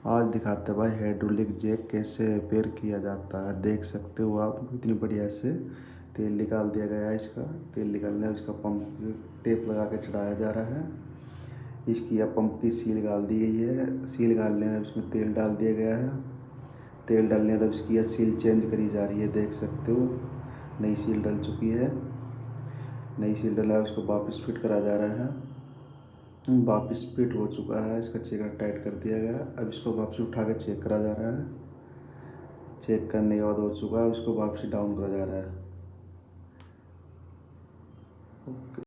आज दिखाते हैं भाई हाइड्रोलिक जैक कैसे रिपेयर किया जाता है। देख सकते हो आप इतनी बढ़िया से तेल निकाल दिया गया है। इसका तेल निकालने इसका पंप टेप लगा के चढ़ाया जा रहा है। इसकी अब पंप की सील डाल दी गई है। सील डालने में इसमें तेल डाल दिया गया है। तेल डालने तब इसकी सील चेंज करी जा रही है। देख सकते हो नई सील डल चुकी है। नई सील डला है उसको वापस फिट करा जा रहा है। वापस फिट हो चुका है। इसका चेकर टाइट कर दिया गया। अब इसको वापस उठा के चेक करा जा रहा है। चेक करने के बाद हो चुका है उसको वापस डाउन करा जा रहा है।